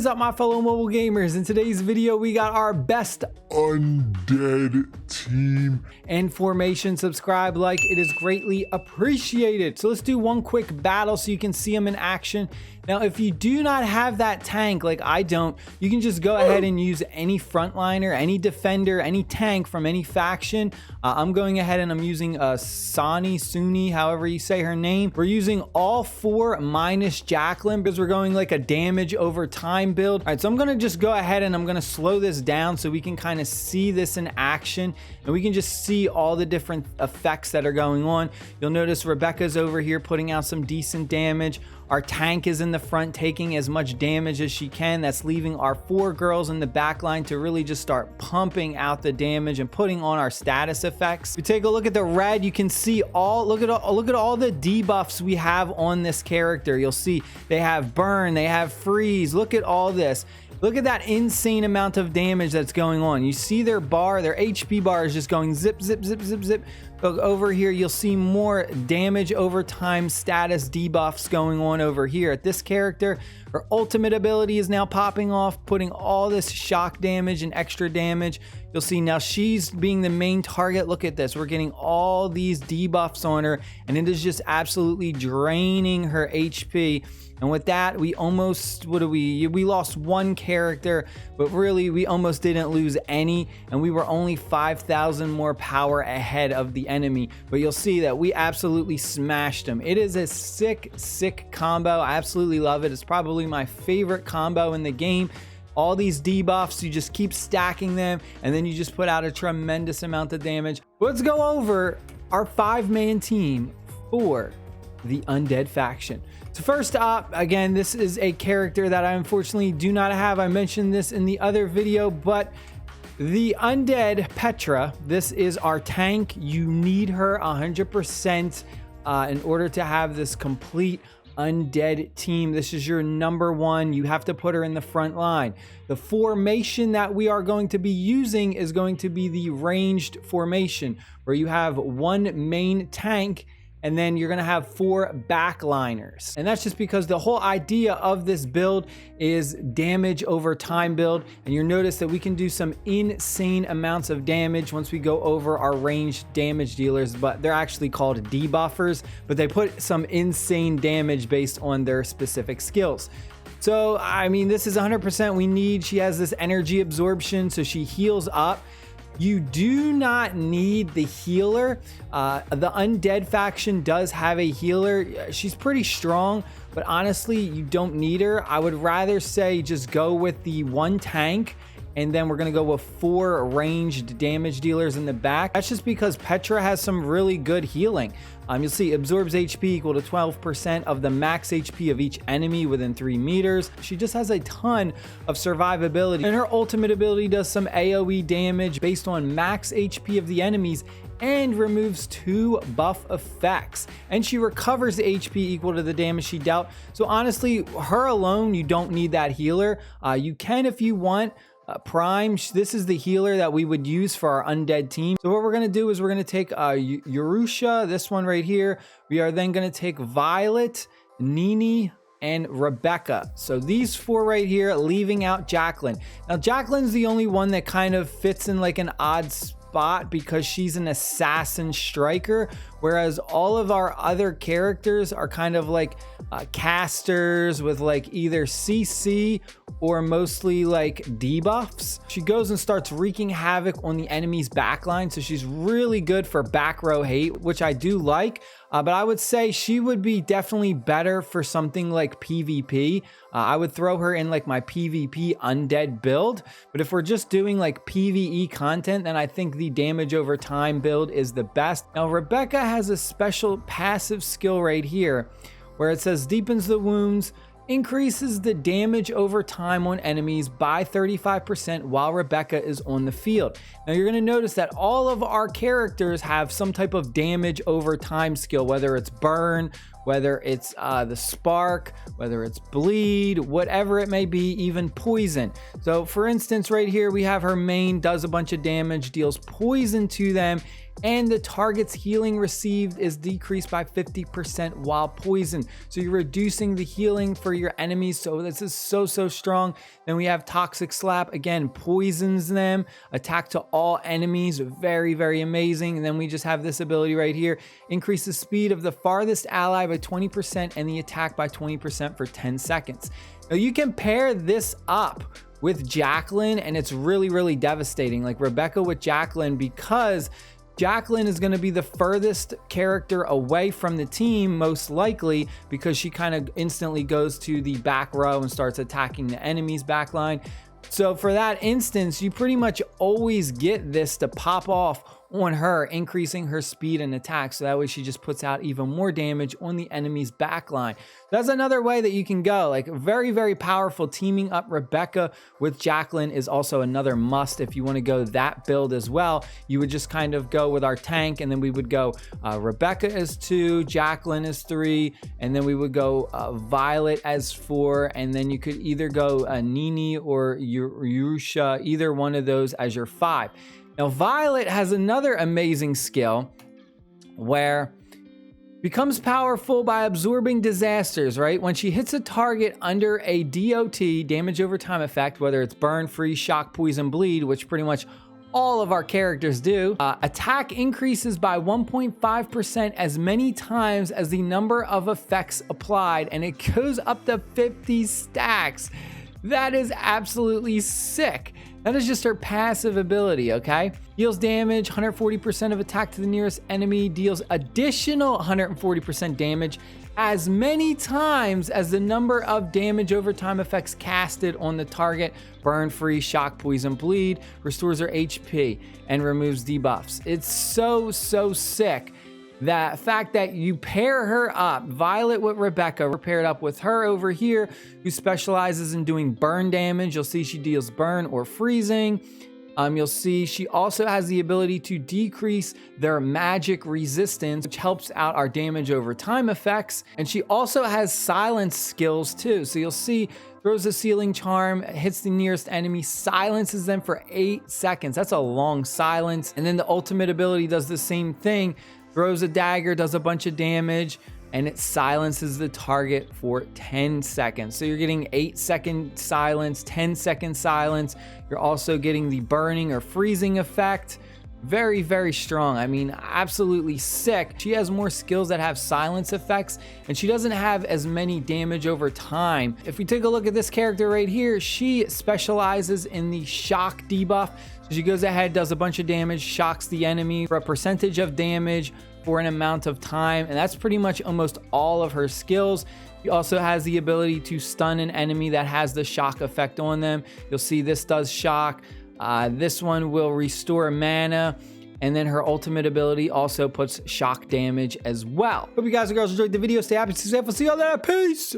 What is up, my fellow mobile gamers? In today's video, we got our best Undead Team and formation. Subscribe, like, it is greatly appreciated. So let's do one quick battle so you can see them in action. Now, if you do not have that tank, like I don't, you can just go ahead and use any frontliner, any defender, any tank from any faction. I'm going ahead and I'm using Suni, however you say her name. We're using all 4 minus Jacqueline because we're going like a damage over time build. All right, so I'm gonna just go ahead and I'm gonna slow this down so we can kind of see this in action and we can just see all the different effects that are going on. You'll notice Rebecca's over here putting out some decent damage. Our tank is in the front taking as much damage as she can. That's leaving our 4 girls in the back line to really just start pumping out the damage and putting on our status effects. If you take a look at the red, you can see look at all the debuffs we have on this character. You'll see they have burn, they have freeze. Look at all this. Look at that insane amount of damage that's going on. You see their bar, their HP bar is just going zip, zip, zip, zip, zip. Look over here, you'll see more damage over time status debuffs going on over here. At this character, her ultimate ability is now popping off, putting all this shock damage and extra damage. You'll see now she's being the main target. Look at this. We're getting all these debuffs on her, and it is just absolutely draining her HP. And with that, we almost, we lost 1 character, but really we almost didn't lose any, and we were only 5,000 more power ahead of the enemy. But you'll see that we absolutely smashed them. It is a sick combo. I absolutely love it. It's probably my favorite combo in the game. All these debuffs, you just keep stacking them, and then you just put out a tremendous amount of damage. Let's go over our 5-man team for the Undead faction. So first up, again, this is a character that I unfortunately do not have. I mentioned this in the other video, but the Undead Petra, this is our tank. You need her 100% in order to have this complete Undead team. This is your #1. You have to put her in the front line. The formation that we are going to be using is going to be the ranged formation, where you have 1 main tank and then you're gonna have 4 backliners. And that's just because the whole idea of this build is damage over time build. And you'll notice that we can do some insane amounts of damage once we go over our ranged damage dealers, but they're actually called debuffers, but they put some insane damage based on their specific skills. So, I mean, this is 100% we need. She has this energy absorption, so she heals up. You do not need the healer. The Undead faction does have a healer. She's pretty strong, but honestly, you don't need her. I would rather say just go with the 1 tank, and then we're gonna go with 4 ranged damage dealers in the back. That's just because Petra has some really good healing. You'll see absorbs HP equal to 12% of the max HP of each enemy within 3 meters. She just has a ton of survivability, and her ultimate ability does some AoE damage based on max HP of the enemies and removes 2 buff effects. And she recovers HP equal to the damage she dealt. So honestly, her alone, you don't need that healer. You can if you want. Prime, this is the healer that we would use for our Undead team. So what we're going to do is we're going to take Erusha, this one right here. We are then going to take Violette, Nini, and Rebecca. So these 4 right here, leaving out Jacqueline. Now Jacqueline's the only one that kind of fits in like an odd spot because she's an assassin striker, whereas all of our other characters are kind of like casters with like either CC or mostly like debuffs. She goes and starts wreaking havoc on the enemy's backline, so she's really good for back row hate, which I do like. But I would say she would be definitely better for something like PvP. I would throw her in like my PvP undead build. But if we're just doing like PvE content, then I think the damage over time build is the best. Now, Rebecca has a special passive skill right here where it says deepens the wounds, increases the damage over time on enemies by 35% while Rebecca is on the field. Now you're going to notice that all of our characters have some type of damage over time skill, whether it's burn, whether it's the spark, whether it's bleed, whatever it may be, even poison. So for instance, right here, we have her main does a bunch of damage, deals poison to them, and the target's healing received is decreased by 50% while poisoned. So you're reducing the healing for your enemies. So this is so strong. Then we have Toxic Slap, again, poisons them, attack to all enemies, very amazing. And then we just have this ability right here, increase the speed of the farthest ally by 20% and the attack by 20% for 10 seconds. Now you can pair this up with Jacqueline and it's really devastating, like Rebecca with Jacqueline, because Jacqueline is going to be the furthest character away from the team, most likely, because she kind of instantly goes to the back row and starts attacking the enemy's back line. So for that instance, you pretty much always get this to pop off on her, increasing her speed and attack. So that way she just puts out even more damage on the enemy's backline. That's another way that you can go. Like very powerful. Teaming up Rebecca with Jacqueline is also another must. If you want to go that build as well, you would just kind of go with our tank, and then we would go Rebecca as 2, Jacqueline as 3, and then we would go Violet as 4, and then you could either go Nini or Erusha, either one of those as your 5. Now, Violet has another amazing skill where becomes powerful by absorbing disasters, right? When she hits a target under a DOT, damage over time effect, whether it's burn, freeze, shock, poison, bleed, which pretty much all of our characters do, attack increases by 1.5% as many times as the number of effects applied, and it goes up to 50 stacks. That is absolutely sick. That is just her passive ability, okay? Deals damage, 140% of attack to the nearest enemy, deals additional 140% damage as many times as the number of damage over time effects casted on the target. Burn, freeze, shock, poison, bleed, restores her HP, and removes debuffs. It's so sick. That fact that you pair her up, Violet with Rebecca, we're paired up with her over here, who specializes in doing burn damage. You'll see she deals burn or freezing. You'll see she also has the ability to decrease their magic resistance, which helps out our damage over time effects. And she also has silence skills too. So you'll see throws a Sealing Charm, hits the nearest enemy, silences them for 8 seconds. That's a long silence. And then the ultimate ability does the same thing. Throws a dagger, does a bunch of damage, and it silences the target for 10 seconds. So you're getting 8-second silence, 10-second silence. You're also getting the burning or freezing effect. Very strong. I mean, absolutely sick. She has more skills that have silence effects, and she doesn't have as many damage over time. If we take a look at this character right here, she specializes in the shock debuff. So she goes ahead, does a bunch of damage, shocks the enemy for a percentage of damage for an amount of time, and that's pretty much almost all of her skills. She also has the ability to stun an enemy that has the shock effect on them. You'll see this does shock. This one will restore mana, and then her ultimate ability also puts shock damage as well. Hope you guys and girls enjoyed the video. Stay happy, stay safe. We'll see you all later. Peace.